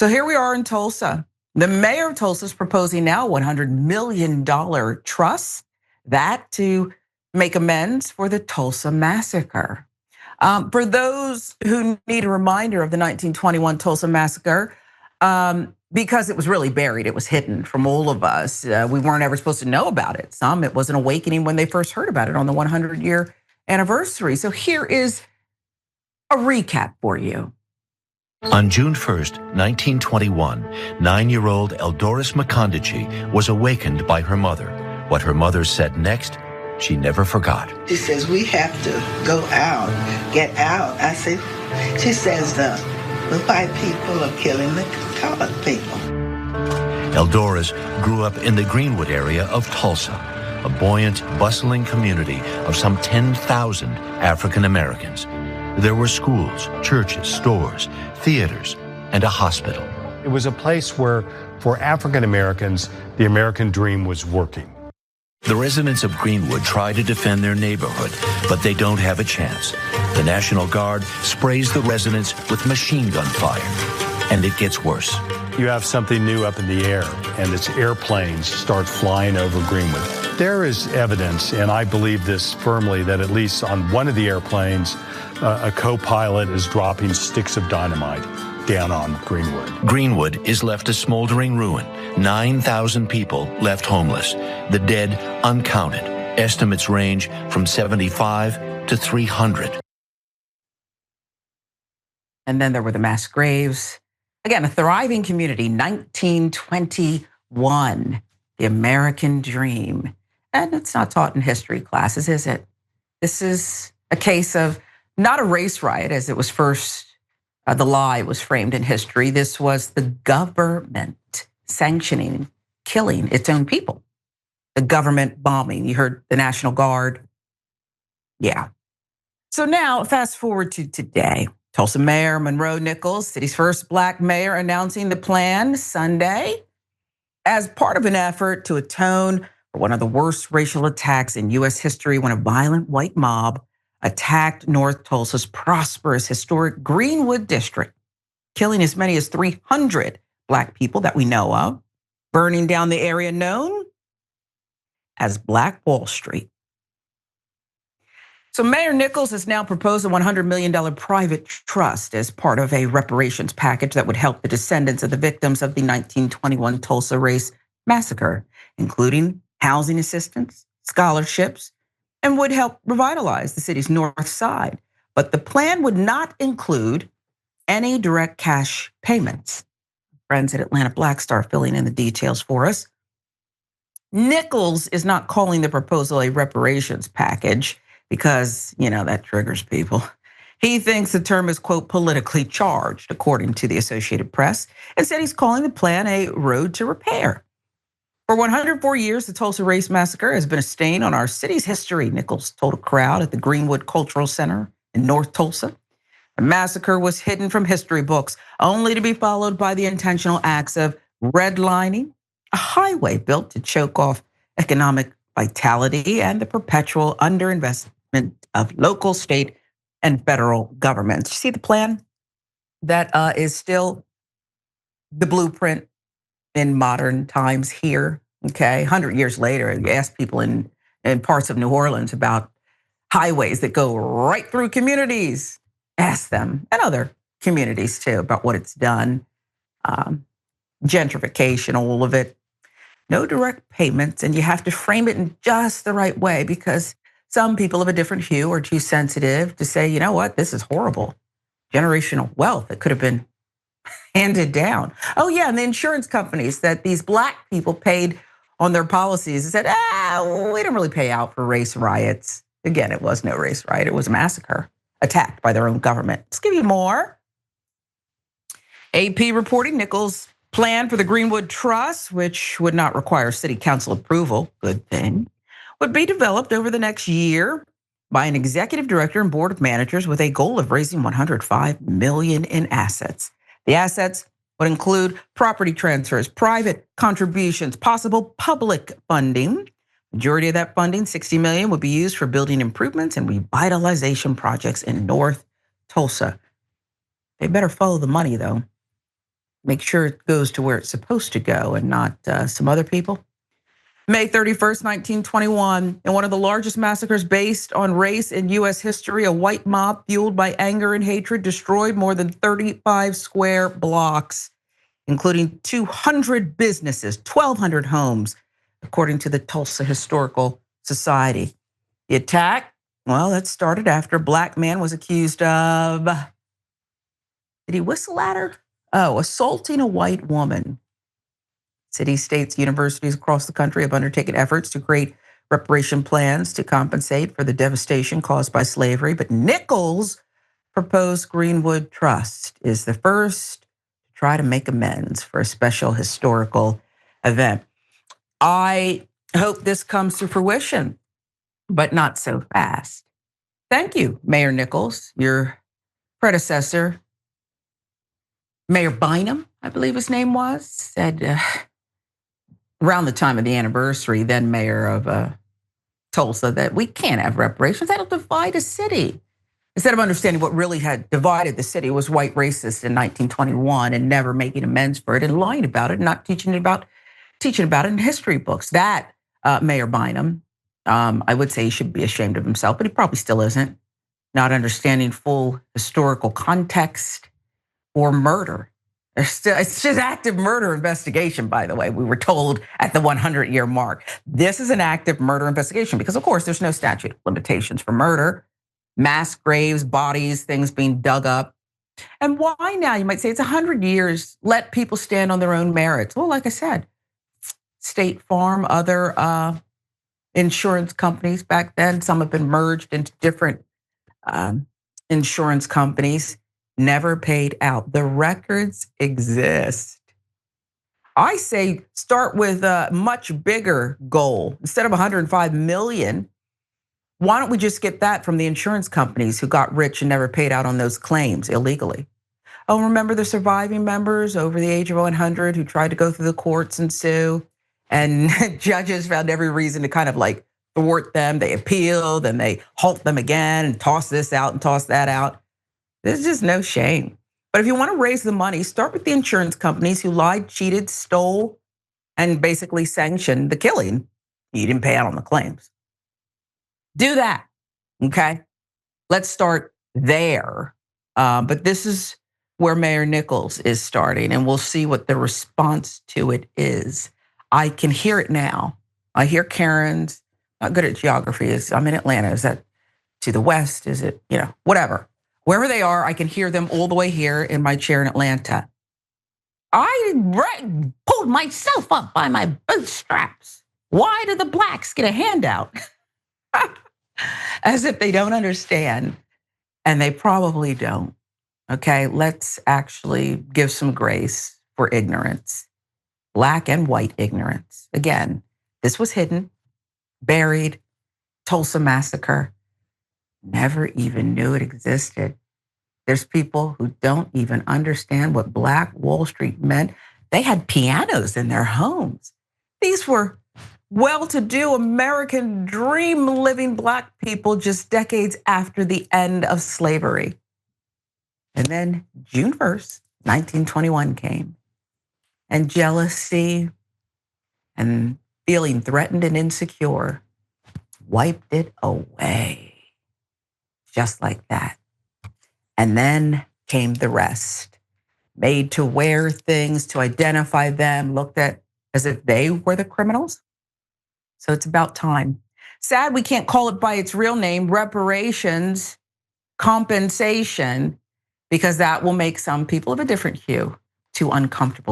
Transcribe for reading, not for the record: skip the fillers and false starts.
So here we are in Tulsa. The mayor of Tulsa is proposing now a $100 million trust, that to make amends for the Tulsa Massacre. For those who need a reminder of the 1921 Tulsa Massacre, because it was really buried, it was hidden from all of us. We weren't ever supposed to know about it. Some, it was an awakening when they first heard about it on the 100-year anniversary. So here is a recap for you. On June 1st, 1921, 9-year-old Eldoris McCondichie was awakened by her mother. What her mother said next, she never forgot. She says, we have to go out, get out. I said, she says, the white people are killing the colored people. Eldoris grew up in the Greenwood area of Tulsa, a buoyant, bustling community of some 10,000 African Americans. There were schools, churches, stores, theaters, and a hospital. It was a place where, for African Americans, the American dream was working. The residents of Greenwood try to defend their neighborhood, but they don't have a chance. The National Guard sprays the residents with machine gun fire, and it gets worse. You have something new up in the air, and its airplanes start flying over Greenwood. There is evidence, and I believe this firmly, that at least on one of the airplanes, a co-pilot is dropping sticks of dynamite down on Greenwood. Greenwood is left a smoldering ruin. 9,000 people left homeless. The dead uncounted. Estimates range from 75 to 300. And then there were the mass graves. Again, a thriving community, 1921, the American dream. And it's not taught in history classes, is it? This is a case of not a race riot, as it was first, the lie was framed in history. This was the government sanctioning, killing its own people. The government bombing. You heard the National Guard. Yeah. So now, fast forward to today. Tulsa Mayor Monroe Nichols, city's first Black mayor, announcing the plan Sunday as part of an effort to atone for one of the worst racial attacks in U.S. history when a violent white mob attacked North Tulsa's prosperous Historic Greenwood District, killing as many as 300 Black people that we know of, burning down the area known as Black Wall Street. So Mayor Nichols has now proposed a $100 million private trust as part of a reparations package that would help the descendants of the victims of the 1921 Tulsa Race Massacre, including housing assistance, scholarships, and would help revitalize the city's north side. But the plan would not include any direct cash payments. Friends at Atlanta Black Star filling in the details for us. Nichols is not calling the proposal a reparations package because, that triggers people. He thinks the term is, quote, politically charged, according to the Associated Press. Instead, he's calling the plan a road to repair. For 104 years, the Tulsa Race Massacre has been a stain on our city's history, Nichols told a crowd at the Greenwood Cultural Center in North Tulsa. The massacre was hidden from history books, only to be followed by the intentional acts of redlining, a highway built to choke off economic vitality, and the perpetual underinvestment of local, state, and federal governments. You see the plan? That is still the blueprint in modern times here, okay? 100 years later, you ask people in parts of New Orleans about highways that go right through communities. Ask them, and other communities too, about what it's done. Gentrification, all of it. No direct payments, and you have to frame it in just the right way because some people of a different hue are too sensitive to say, you know what, this is horrible. Generational wealth that could have been handed down. Oh yeah, and the insurance companies that these Black people paid on their policies said, we don't really pay out for race riots. Again, it was no race riot, it was a massacre attacked by their own government. Let's give you more. AP reporting Nichols' plan for the Greenwood Trust, which would not require city council approval, good thing, would be developed over the next year by an executive director and board of managers with a goal of raising $105 million in assets. The assets would include property transfers, private contributions, possible public funding. Majority of that funding, $60 million, would be used for building improvements and revitalization projects in North Tulsa. They better follow the money though. make sure it goes to where it's supposed to go and not some other people. May 31st, 1921, in one of the largest massacres based on race in US history, a white mob fueled by anger and hatred destroyed more than 35 square blocks, including 200 businesses, 1,200 homes, according to the Tulsa Historical Society. The attack, well, that started after a black man was accused of, did he whistle at her? Oh, assaulting a white woman. Cities, states, universities across the country have undertaken efforts to create reparation plans to compensate for the devastation caused by slavery. But Nichols' proposed Greenwood Trust is the first to try to make amends for a special historical event. I hope this comes to fruition, but not so fast. Thank you, Mayor Nichols. Your predecessor, Mayor Bynum, I believe his name was, said around the time of the anniversary, then mayor of Tulsa, that we can't have reparations. That'll divide a city. Instead of understanding what really had divided the city was white racists in 1921 and never making amends for it and lying about it and not teaching about it in history books. That Mayor Bynum, I would say he should be ashamed of himself, but he probably still isn't. Not understanding full historical context or murder. It's just active murder investigation, by the way. We were told at the 100-year mark. This is an active murder investigation because, of course, there's no statute of limitations for murder. Mass graves, bodies, things being dug up. And why now? You might say it's 100 years. Let people stand on their own merits. Well, like I said, State Farm, other insurance companies back then, some have been merged into different insurance companies, never paid out. The records exist. I say start with a much bigger goal. Instead of 105 million, why don't we just get that from the insurance companies who got rich and never paid out on those claims illegally? Oh, remember the surviving members over the age of 100 who tried to go through the courts and sue, and judges found every reason to kind of like thwart them. They appealed and they halt them again and toss this out and toss that out. There's just no shame. But if you want to raise the money, start with the insurance companies who lied, cheated, stole, and basically sanctioned the killing. You didn't pay out on the claims. Do that, okay? Let's start there. But this is where Mayor Nichols is starting, and we'll see what the response to it is. I can hear it now. I hear Karen's, not good at geography. I'm in Atlanta. Is that to the west? Is it, whatever. Wherever they are, I can hear them all the way here in my chair in Atlanta. I pulled myself up by my bootstraps. Why do the blacks get a handout? As if they don't understand, and they probably don't. Okay, let's actually give some grace for ignorance, black and white ignorance. Again, this was hidden, buried, Tulsa Massacre. Never even knew it existed. There's people who don't even understand what Black Wall Street meant. They had pianos in their homes. These were well-to-do American dream living Black people just decades after the end of slavery. And then June 1st, 1921 came, and jealousy and feeling threatened and insecure wiped it away. Just like that. And then came the rest. Made to wear things, to identify them, looked at as if they were the criminals. So it's about time. Sad we can't call it by its real name, reparations, compensation, because that will make some people of a different hue too uncomfortable.